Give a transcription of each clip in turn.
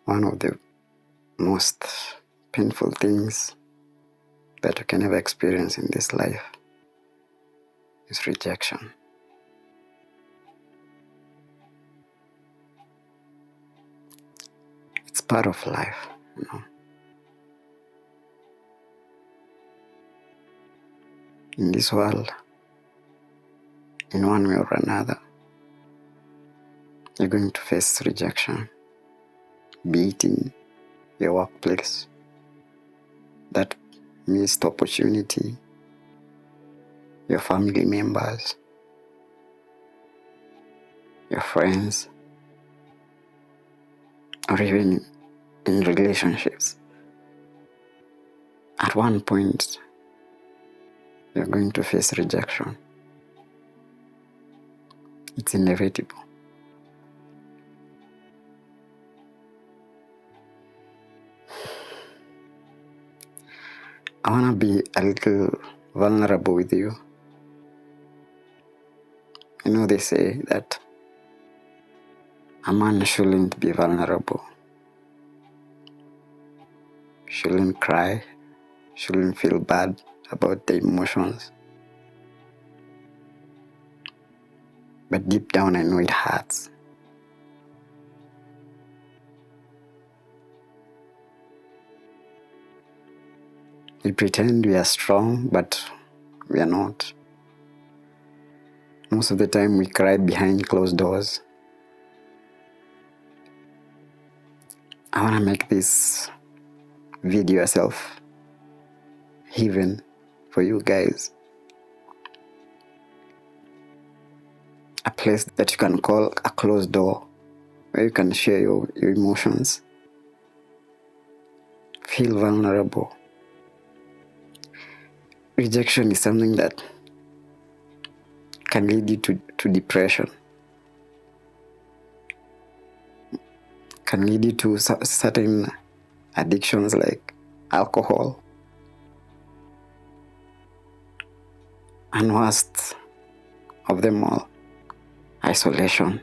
One of the most painful things that you can ever experience in this life is rejection. It's part of life, you know. In this world, in one way or another, you're going to face rejection, be it in your workplace, that missed opportunity, your family members, your friends, or even in relationships. At one point, you're going to face rejection. It's inevitable. I want to be a little vulnerable with you. You know, they say that a man shouldn't be vulnerable, shouldn't cry, shouldn't feel bad about the emotions. But deep down, I know it hurts. We pretend we are strong, but we are not. Most of the time, we cry behind closed doors. I want to make this video yourself heaven for you guys. A place that you can call a closed door, where you can share your emotions, feel vulnerable. Rejection is something that can lead you to depression, can lead you to certain addictions like alcohol, and worst of them all, isolation.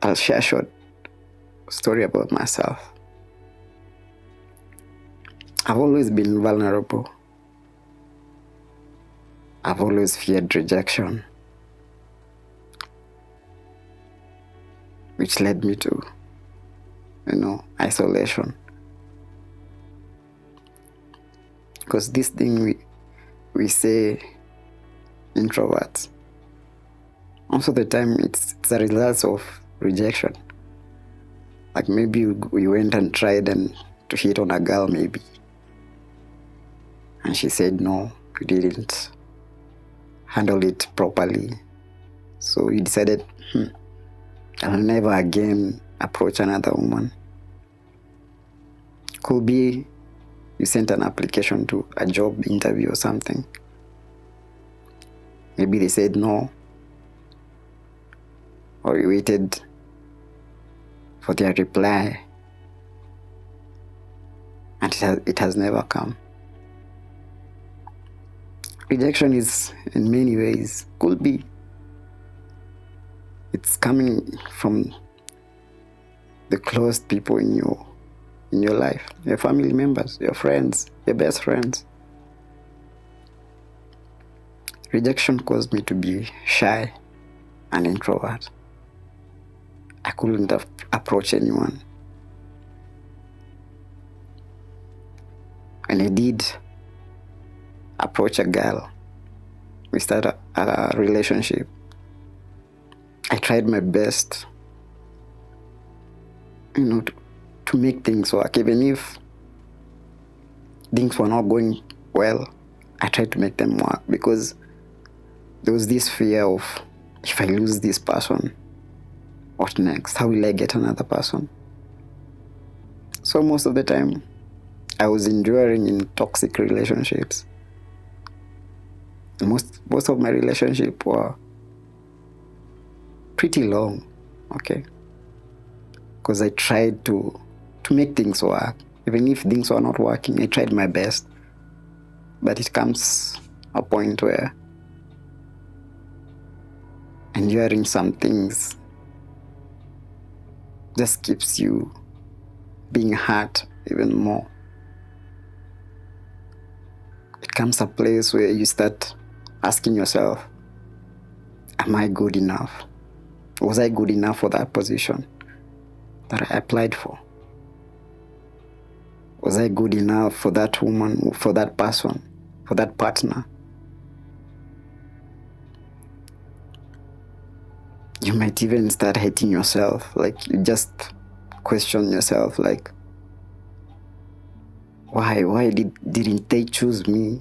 I'll share a short story about myself. I've always been vulnerable. I've always feared rejection, which led me to, isolation. Because this thing we say introverts, most of the time it's a result of rejection. Like maybe we went and tried to hit on a girl maybe, and she said no, you didn't handle it properly. So you decided, I'll never again approach another woman. Could be you sent an application to a job interview or something. Maybe they said no, or you waited for their reply and it has never come. Rejection is in many ways, could be it's coming from the close people in your life, your family members, your friends, your best friends. Rejection caused me to be shy and introvert. I couldn't approach anyone. When I did approach a girl, we started a relationship. I tried my best, to make things work. Even if things were not going well, I tried to make them work, because there was this fear of, if I lose this person, what next? How will I get another person? So most of the time, I was enduring in toxic relationships. Most of my relationships were pretty long, okay? Because I tried to make things work. Even if things were not working, I tried my best. But it comes a point where enduring some things just keeps you being hurt even more. It comes a place where you start asking yourself, am I good enough? Was I good enough for that position that I applied for? Was I good enough for that woman, for that person, for that partner? You might even start hating yourself. Like, you just question yourself, like, why didn't they choose me?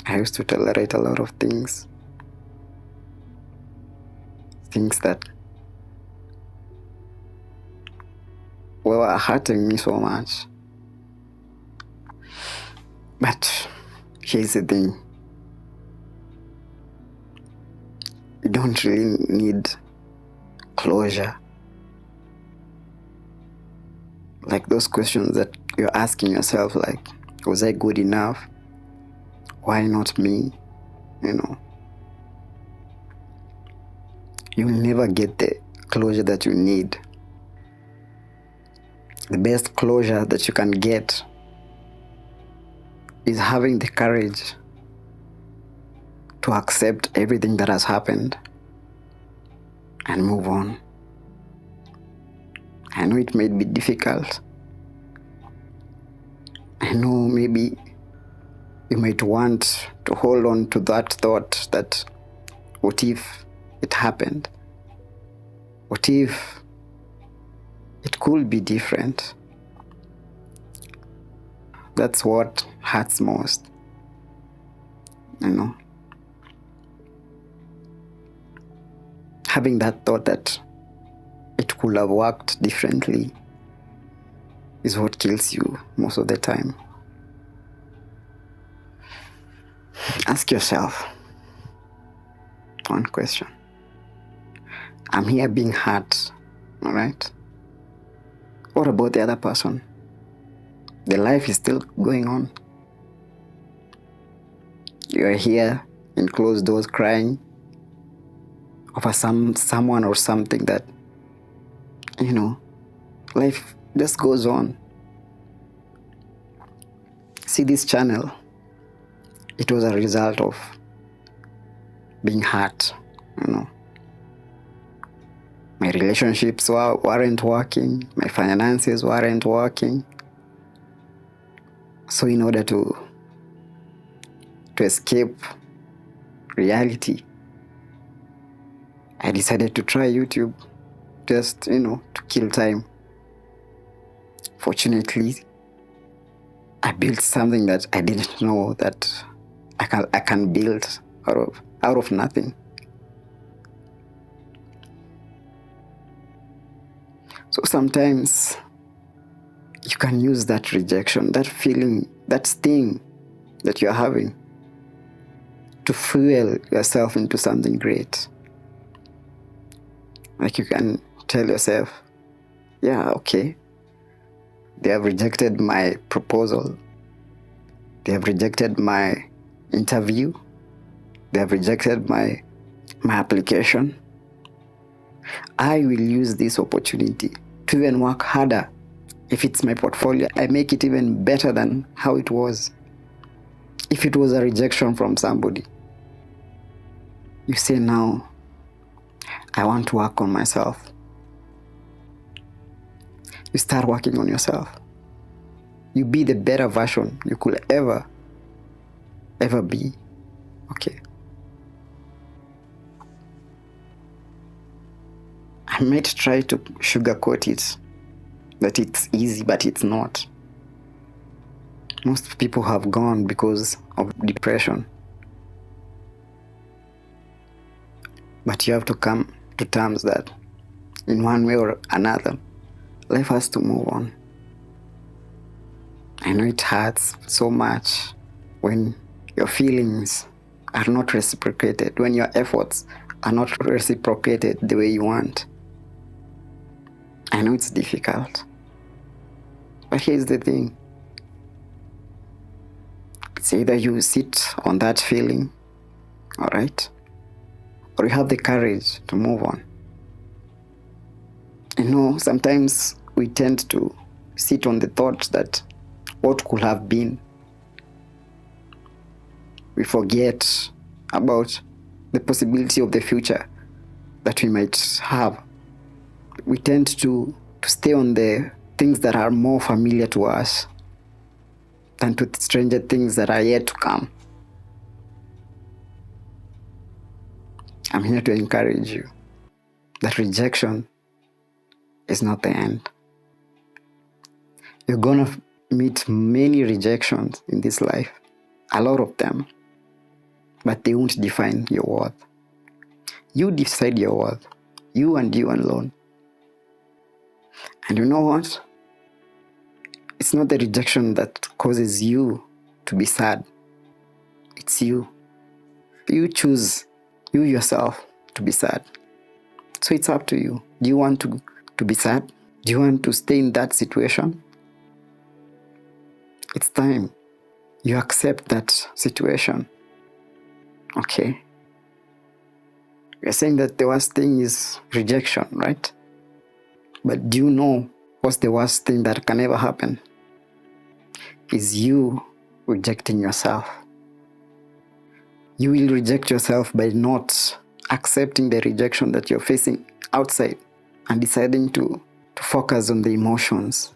I used to tolerate a lot of things that were hurting me so much. But here's the thing. You don't really need closure. Like those questions that you're asking yourself, like, was I good enough? Why not me? You'll never get the closure that you need. The best closure that you can get is having the courage to accept everything that has happened and move on. I know it may be difficult. I know maybe you might want to hold on to that thought that, what if it happened? What if it could be different? That's what hurts most, Having that thought that it could have worked differently is what kills you most of the time. Ask yourself one question. I'm here being hurt, all right? What about the other person? The life is still going on. You're here in closed doors crying over someone or something that, life just goes on. See, this channel, it was a result of being hurt, My relationships weren't working. My finances weren't working. So in order to escape reality, I decided to try YouTube, just, to kill time. Fortunately, I built something that I didn't know that I can build out of nothing. So sometimes you can use that rejection, that feeling, that sting that you're having, to fuel yourself into something great. Like, you can tell yourself, yeah, okay, they have rejected my proposal. They have rejected my interview. They have rejected my application. I will use this opportunity to even work harder. If it's my portfolio, I make it even better than how it was. If it was a rejection from somebody, you say, now, I want to work on myself. You start working on yourself. You be the better version you could ever be. Okay. I might try to sugarcoat it, that it's easy, but it's not. Most people have gone because of depression. But you have to come to terms that in one way or another, life has to move on. I know it hurts so much when your feelings are not reciprocated, when your efforts are not reciprocated the way you want. I know it's difficult. But here's the thing. It's either you sit on that feeling, all right, or you have the courage to move on. Sometimes we tend to sit on the thought that what could have been. We forget about the possibility of the future that we might have. We tend to stay on the things that are more familiar to us than to stranger things that are yet to come. I'm here to encourage you that rejection is not the end. You're gonna meet many rejections in this life, a lot of them, but they won't define your worth. You decide your worth, you and you alone. And you know what? It's not the rejection that causes you to be sad. It's you. You choose, you yourself, to be sad. So it's up to you. Do you want to be sad? Do you want to stay in that situation? It's time you accept that situation. Okay? We're saying that the worst thing is rejection, right? But do you know what's the worst thing that can ever happen? Is you rejecting yourself. You will reject yourself by not accepting the rejection that you're facing outside and deciding to focus on the emotions.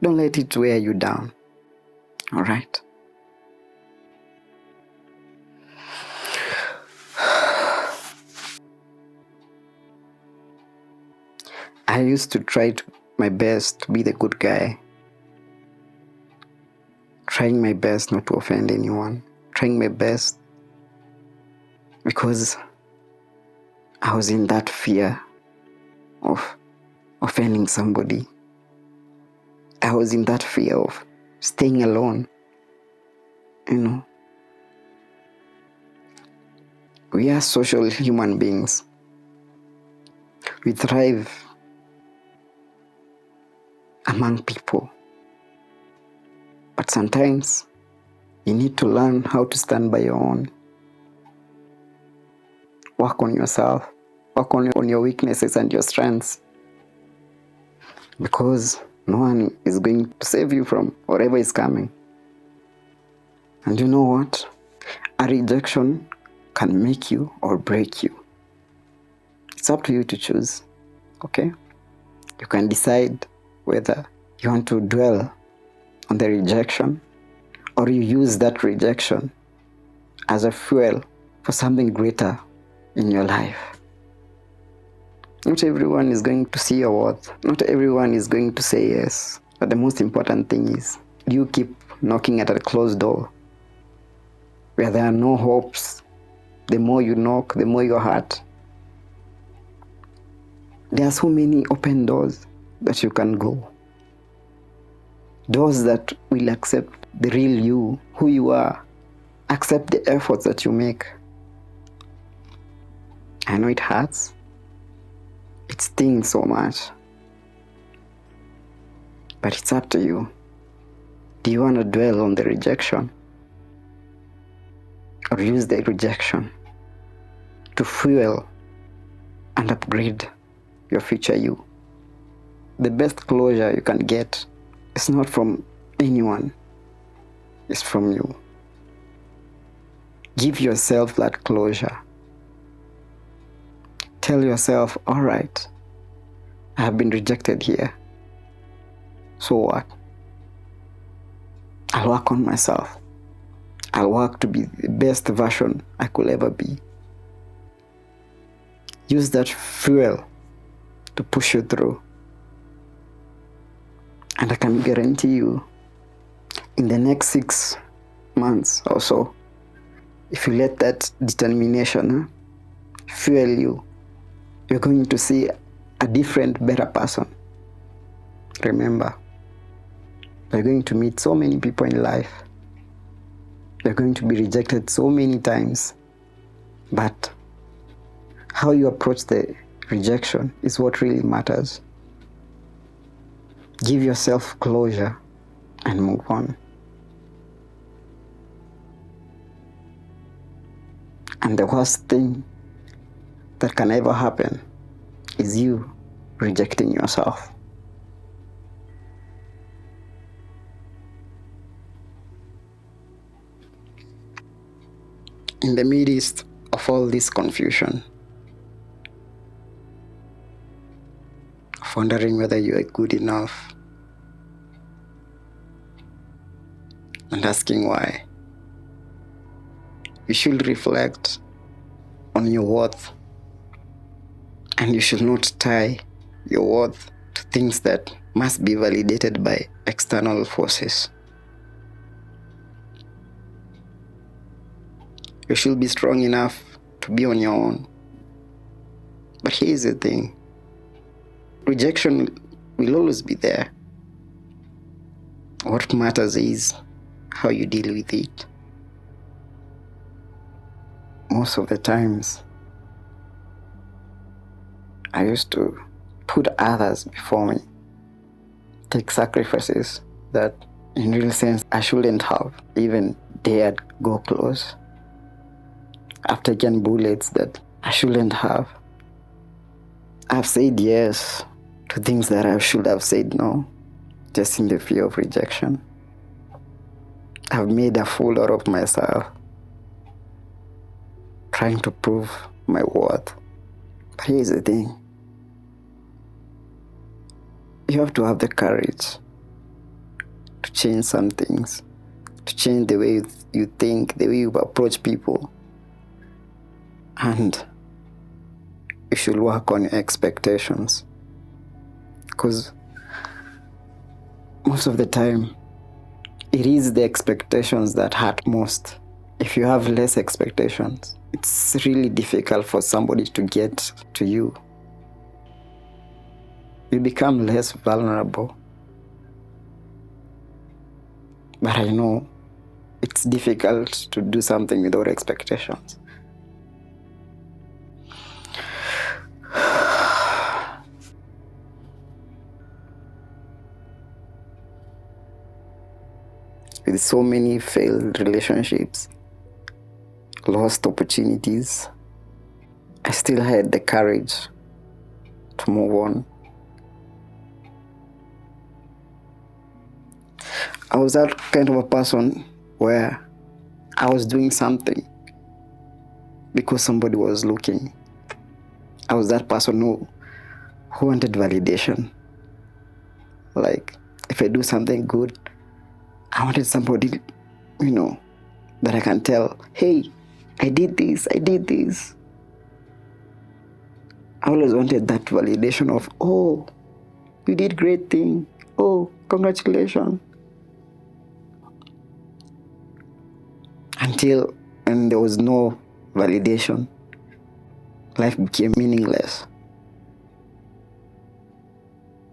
Don't let it wear you down. All right? I used to try my best to be the good guy. Trying my best not to offend anyone. Trying my best because I was in that fear of offending somebody. I was in that fear of staying alone. We are social human beings. We thrive among people. But sometimes you need to learn how to stand by your own. Work on yourself. Work on your weaknesses and your strengths. Because no one is going to save you from whatever is coming. And you know what? A rejection can make you or break you. It's up to you to choose. Okay? You can decide whether you want to dwell on the rejection or you use that rejection as a fuel for something greater in your life. Not everyone is going to see your worth. Not everyone is going to say yes. But the most important thing is, you keep knocking at a closed door where there are no hopes. The more you knock, the more you hurt. There are so many open doors that you can go. Doors that will accept the real you, who you are. Accept the efforts that you make. I know it hurts. It stings so much. But it's up to you. Do you want to dwell on the rejection? Or use the rejection to fuel and upgrade your future you? The best closure you can get is not from anyone. It's from you. Give yourself that closure. Tell yourself, all right, I have been rejected here. So what? I'll work on myself. I'll work to be the best version I could ever be. Use that fuel to push you through. And I can guarantee you, in the next 6 months or so, if you let that determination fuel you, you're going to see a different, better person. Remember, you're going to meet so many people in life. You're going to be rejected so many times. But how you approach the rejection is what really matters. Give yourself closure and move on. And the worst thing that can ever happen is you rejecting yourself. In the midst of all this confusion, of wondering whether you are good enough and asking why, you should reflect on your worth, and you should not tie your worth to things that must be validated by external forces. You should be strong enough to be on your own. But here's the thing. Rejection will always be there. What matters is how you deal with it. Most of the times, I used to put others before me, take sacrifices that in real sense I shouldn't have even dared go close. I've taken bullets that I shouldn't have. I've said yes to things that I should have said no, just in the fear of rejection. I've made a fool out of myself, trying to prove my worth. But here's the thing. You have to have the courage to change some things, to change the way you think, the way you approach people. And you should work on your expectations. Because most of the time, it is the expectations that hurt most. If you have less expectations, it's really difficult for somebody to get to you. You become less vulnerable. But I know it's difficult to do something without expectations. With so many failed relationships, lost opportunities, I still had the courage to move on. I was that kind of a person where I was doing something because somebody was looking. I was that person who wanted validation. Like, if I do something good, I wanted somebody, that I can tell, hey, I did this. I always wanted that validation of, oh, you did great thing. Oh, congratulations. Until when there was no validation, life became meaningless.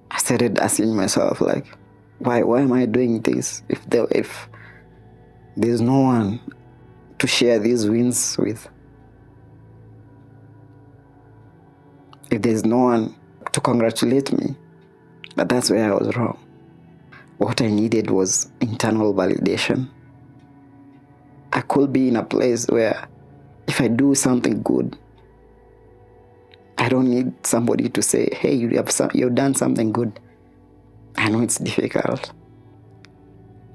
I started asking myself, like, why am I doing this if there's no one to share these wins with? If there's no one to congratulate me? But that's where I was wrong. What I needed was internal validation. I could be in a place where if I do something good, I don't need somebody to say, hey, you've done something good. I know it's difficult,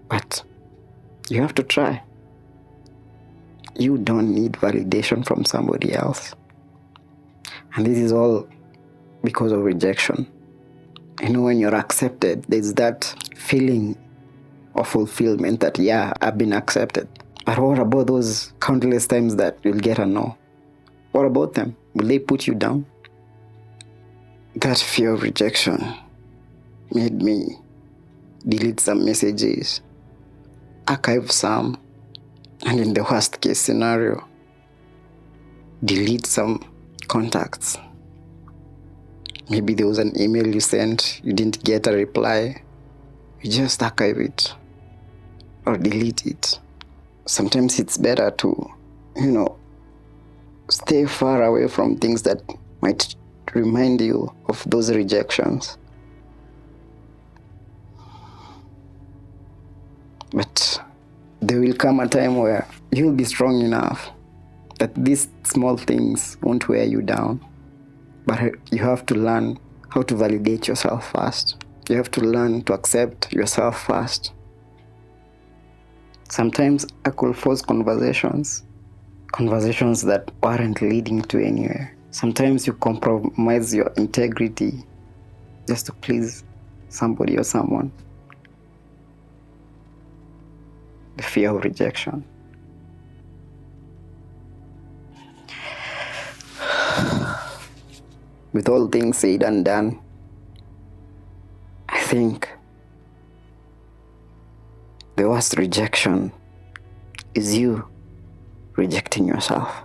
but you have to try. You don't need validation from somebody else. And this is all because of rejection. When you're accepted, there's that feeling of fulfillment that, yeah, I've been accepted. But what about those countless times that you'll get a no? What about them? Will they put you down? That fear of rejection made me delete some messages, archive some, and in the worst case scenario, delete some contacts. Maybe there was an email you sent, you didn't get a reply, you just archive it or delete it. Sometimes it's better to, stay far away from things that might remind you of those rejections. there will come a time where you'll be strong enough that these small things won't wear you down. But you have to learn how to validate yourself first. You have to learn to accept yourself first. Sometimes I could force conversations that weren't leading to anywhere. Sometimes you compromise your integrity just to please somebody or someone. The fear of rejection. With all things said and done, I think the worst rejection is you rejecting yourself.